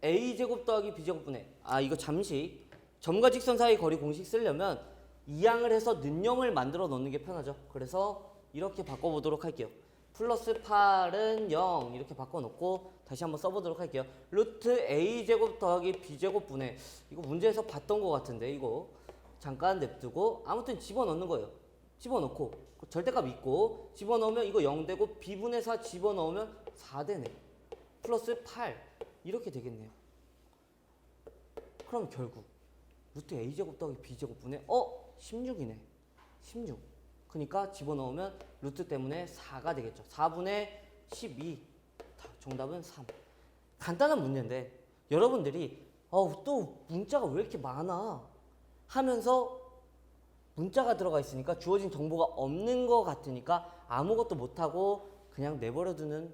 a제곱 더하기 b제곱분의 이거 잠시 점과 직선 사이 거리 공식 쓰려면 이항을 해서 는영을 만들어 놓는 게 편하죠. 그래서 이렇게 바꿔보도록 할게요. 플러스 8은 0 이렇게 바꿔놓고 다시 한번 써보도록 할게요. 루트 a제곱 더하기 b제곱분의 이거 문제에서 봤던 것 같은데 이거 잠깐 냅두고 아무튼 집어넣는 거예요. 집어넣고 절대값 있고 집어넣으면 이거 0 되고 b분의 4 집어넣으면 4 되네. 플러스 8 이렇게 되겠네요. 그럼 결국 루트 a제곱 더하기 b제곱분의 16이네. 16. 그러니까 집어넣으면 루트 때문에 4가 되겠죠. 4분의 12. 정답은 3. 간단한 문제인데 여러분들이 또 문자가 왜 이렇게 많아 하면서 문자가 들어가 있으니까 주어진 정보가 없는 것 같으니까 아무것도 못하고 그냥 내버려두는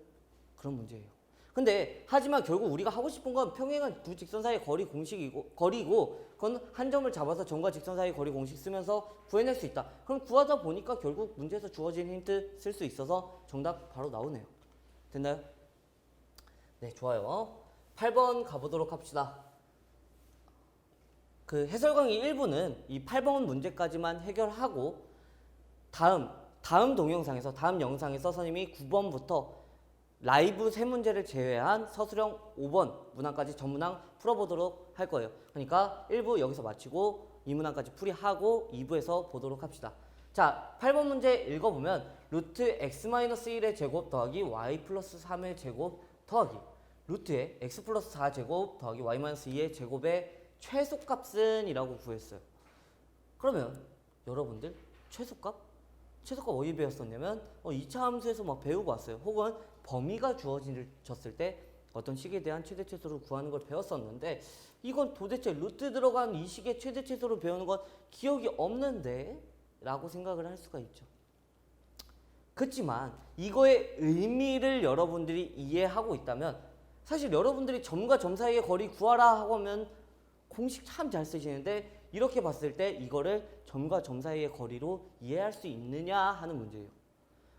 그런 문제예요. 근데 하지만 결국 우리가 하고 싶은 건 평행한 두 직선 사이의 거리고 그건 한 점을 잡아서 점과 직선 사이의 거리 공식 쓰면서 구해낼 수 있다. 그럼 구하다 보니까 결국 문제에서 주어진 힌트 쓸 수 있어서 정답 바로 나오네요. 됐나요? 네, 좋아요. 8번 가보도록 합시다. 그 해설 강의 1부는 이 8번 문제까지만 해결하고 다음 동영상에서 다음 영상에서 선생님이 9번부터 라이브 3문제를 제외한 서술형 5번 문항까지 전문항 풀어보도록 할 거예요. 그러니까 1부 여기서 마치고 이 문항까지 풀이하고 2부에서 보도록 합시다. 자, 8번 문제 읽어보면 루트 x-1의 제곱 더하기 y 플러스 3의 제곱 더하기 루트의 x 플러스 4제곱 더하기 y-2의 제곱의 최소값은 이라고 구했어요. 그러면 여러분들 최소값 어디 배웠었냐면 2차 함수에서 막 배우고 왔어요. 혹은 범위가 주어졌을 때 어떤 식에 대한 최대 최소를 구하는 걸 배웠었는데 이건 도대체 루트 들어간 이 식의 최대 최소를 배우는 건 기억이 없는데 라고 생각을 할 수가 있죠. 그렇지만 이거의 의미를 여러분들이 이해하고 있다면 사실 여러분들이 점과 점 사이의 거리 구하라 하고 하면 공식 참 잘 쓰시는데 이렇게 봤을 때 이거를 점과 점 사이의 거리로 이해할 수 있느냐 하는 문제예요.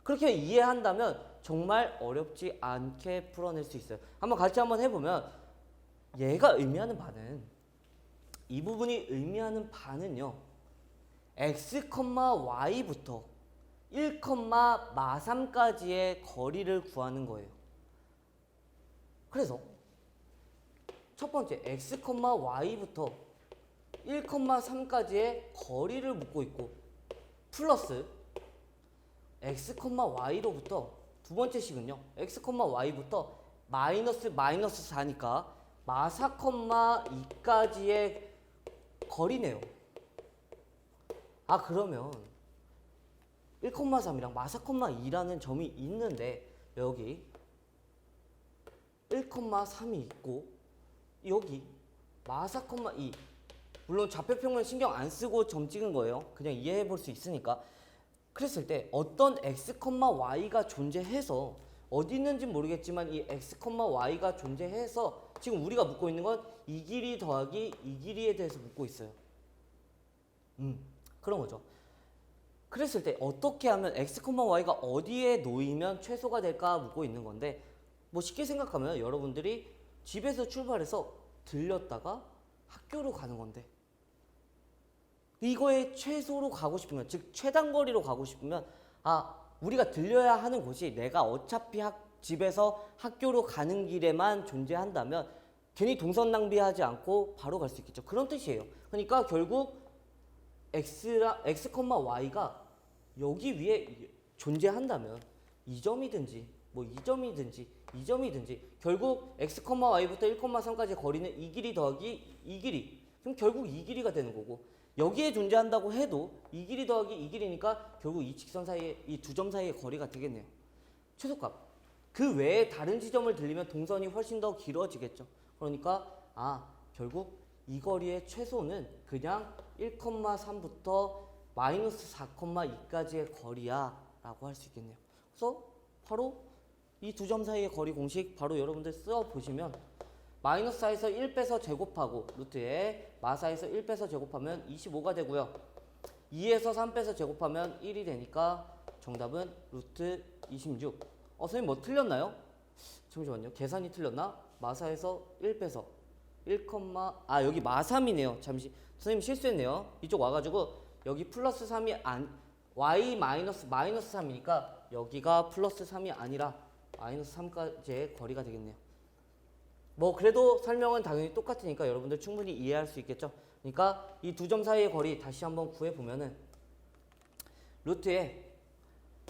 그렇게 이해한다면 정말 어렵지 않게 풀어낼 수 있어요. 한번 해보면 얘가 의미하는 바는 이 부분이 의미하는 바는요. x, y부터 1, 마3까지의 거리를 구하는 거예요. 그래서 첫 번째 x, y부터 1, 3까지의 거리를 묻고 있고 플러스 x, y로부터 두 번째 식은요. x, y부터 마이너스 4니까 마4, 2까지의 거리네요. 그러면 1, 3이랑 마4, 2라는 점이 있는데 여기 1, 3이 있고 여기 마4, 2 물론 좌표평면 신경 안 쓰고 점 찍은 거예요. 그냥 이해해 볼 수 있으니까. 그랬을 때 어떤 x, y가 존재해서 어디 있는지 모르겠지만 이 x, y가 존재해서 지금 우리가 묻고 있는 건 이 길이 더하기 이 길이에 대해서 묻고 있어요. 그런 거죠. 그랬을 때 어떻게 하면 x, y가 어디에 놓이면 최소가 될까 묻고 있는 건데 뭐 쉽게 생각하면 여러분들이 집에서 출발해서 들렸다가 학교로 가는 건데 이거의 최소로 가고 싶으면 즉 최단거리로 가고 싶으면 우리가 들려야 하는 곳이 내가 어차피 집에서 학교로 가는 길에만 존재한다면 괜히 동선 낭비하지 않고 바로 갈 수 있겠죠. 그런 뜻이에요. 그러니까 결국 x, y가 여기 위에 존재한다면 이 점이든지 뭐 이 점이든지 이 점이든지 결국 x, y부터 1, 3까지의 거리는 이 길이 더하기 이 길이 그럼 결국 이 길이가 되는 거고 여기에 존재한다고 해도 이 길이 더하기 이 길이니까 결국 이 직선 사이에 이 두 점 사이의 거리가 되겠네요. 최소값. 그 외에 다른 지점을 들리면 동선이 훨씬 더 길어지겠죠. 그러니까 결국 이 거리의 최소는 그냥 1, 3부터 마이너스 4, 2까지의 거리야 라고 할 수 있겠네요. 그래서 바로 이 두 점 사이의 거리 공식 바로 여러분들 써보시면 마이너스 4에서 1 빼서 제곱하고 루트에 마4에서 1 빼서 제곱하면 25가 되고요. 2에서 3 빼서 제곱하면 1이 되니까 정답은 루트 26. 선생님 뭐 틀렸나요? 잠시만요. 계산이 틀렸나? 마4에서 1 빼서 1, 여기 마3이네요. 잠시 선생님 실수했네요. 이쪽 와가지고 여기 플러스 3이 y 마이너스 3이니까 여기가 플러스 3이 아니라 마이너스 3까지의 거리가 되겠네요. 뭐 그래도 설명은 당연히 똑같으니까 여러분들 충분히 이해할 수 있겠죠. 그러니까 이 두 점 사이의 거리 다시 한번 구해보면은 루트에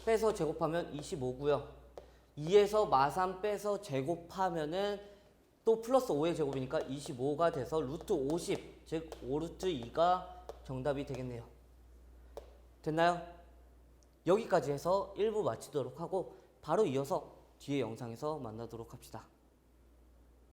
빼서 제곱하면 25고요. 2에서 마삼 빼서 제곱하면은 또 플러스 5의 제곱이니까 25가 돼서 루트 50, 즉 5루트 2가 정답이 되겠네요. 됐나요? 여기까지 해서 1부 마치도록 하고 바로 이어서 뒤에 영상에서 만나도록 합시다.